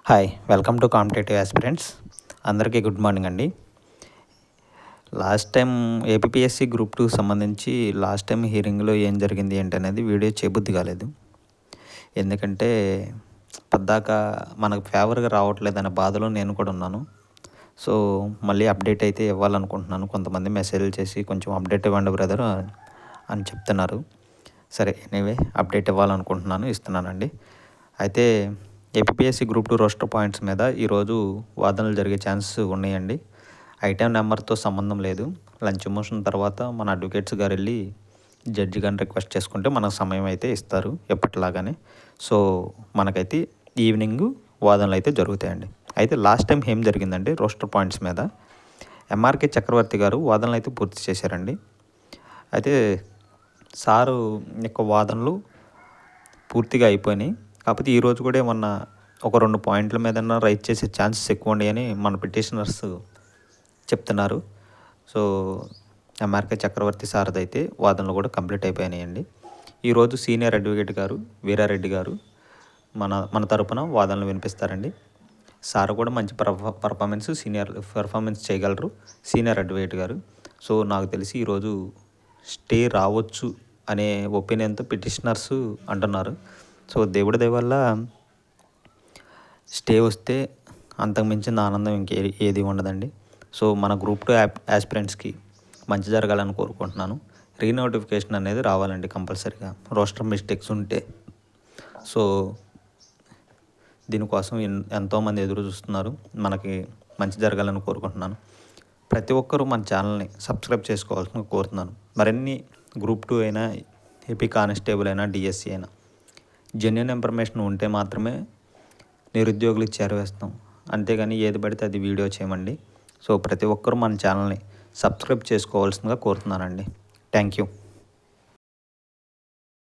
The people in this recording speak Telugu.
Hi welcome to competitive aspirants. అందరికీ గుడ్ మార్నింగ్ అండి. లాస్ట్ టైం ఏపీఎస్సి గ్రూప్ 2 సంబంధించి లాస్ట్ టైం హియరింగ్లో ఏం జరిగింది ఏంటనేది వీడియో చేయబుద్ధి కాలేదు. ఎందుకంటే పద్దాక మనకు ఫేవర్గా రావట్లేదనే బాధలో నేను కూడా ఉన్నాను. సో మళ్ళీ అప్డేట్ అయితే ఇవ్వాలనుకుంటున్నాను. కొంతమంది మెసేజ్లు చేసి కొంచెం అప్డేట్ ఇవ్వండి బ్రదర్ అని చెప్తున్నారు. సరే ఎనీవే అప్డేట్ ఇవ్వాలనుకుంటున్నాను, ఇస్తున్నానండి. అయితే ఏపీఎస్సి గ్రూప్ 2 రోస్టర్ పాయింట్స్ మీద ఈరోజు వాదనలు జరిగే ఛాన్సెస్ ఉన్నాయండి. ఐటెం నెంబర్తో సంబంధం లేదు. లంచ్ మోషన్ తర్వాత మన అడ్వకేట్స్ గారు వెళ్ళి జడ్జి గారిని రిక్వెస్ట్ చేసుకుంటే మనకు సమయం అయితే ఇస్తారు ఎప్పటిలాగానే. సో మనకైతే ఈవినింగ్ వాదనలు అయితే జరుగుతాయండి. అయితే లాస్ట్ టైం ఏం జరిగిందంటే రోస్టర్ పాయింట్స్ మీద ఎంఆర్కే చక్రవర్తి గారు వాదనలు అయితే పూర్తి చేశారండి. అయితే సారు యొక్క వాదనలు పూర్తిగా అయిపోయినాయి. కాకపోతే ఈరోజు కూడా ఏమన్నా ఒక 2 పాయింట్ల మీద రైట్ చేసే ఛాన్సెస్ ఎక్కువ ఉన్నాయని మన పిటిషనర్స్ చెప్తున్నారు. సో ఎంఆర్కే చక్రవర్తి సార్ది అయితే వాదనలు కూడా కంప్లీట్ అయిపోయినాయండి. ఈరోజు సీనియర్ అడ్వకేట్ గారు వీరారెడ్డి గారు మన తరపున వాదనలు వినిపిస్తారండి. సార్ కూడా మంచి పర్ఫార్మెన్స్ చేయగలరు సీనియర్ అడ్వకేట్ గారు. సో నాకు తెలిసి ఈరోజు స్టే రావచ్చు అనే ఒపీనియన్తో పిటిషనర్స్ అంటున్నారు. సో దేవుడి దయ వల్ల స్టే వస్తే అంతకుమించిన ఆనందం ఏది ఉండదండి. సో మన గ్రూప్ 2 ఆస్పిరెంట్స్కి మంచి జరగాలని కోరుకుంటున్నాను. రీనోటిఫికేషన్ అనేది రావాలండి కంపల్సరీగా, రోస్టర్ మిస్టేక్స్ ఉంటే. సో దీనికోసం ఎంతోమంది ఎదురు చూస్తున్నారు. మనకి మంచి జరగాలని కోరుకుంటున్నాను. ప్రతి ఒక్కరూ మన ఛానల్ని సబ్స్క్రైబ్ చేసుకోవాల్సిన కోరుతున్నాను. మరిన్ని గ్రూప్ 2 అయినా, ఏపీ కానిస్టేబుల్ అయినా, డిఎస్సి అయినా జెన్యున్ ఇన్ఫర్మేషన్ ఉంటే మాత్రమే నిరుద్యోగులకు చేరవేస్తాం. అంతేగాని ఏది పడితే అది వీడియో చేయమండి. సో ప్రతి ఒక్కరూ మన ఛానల్ని సబ్స్క్రైబ్ చేసుకోవాల్సిందిగా కోరుతున్నానండి. Thank you.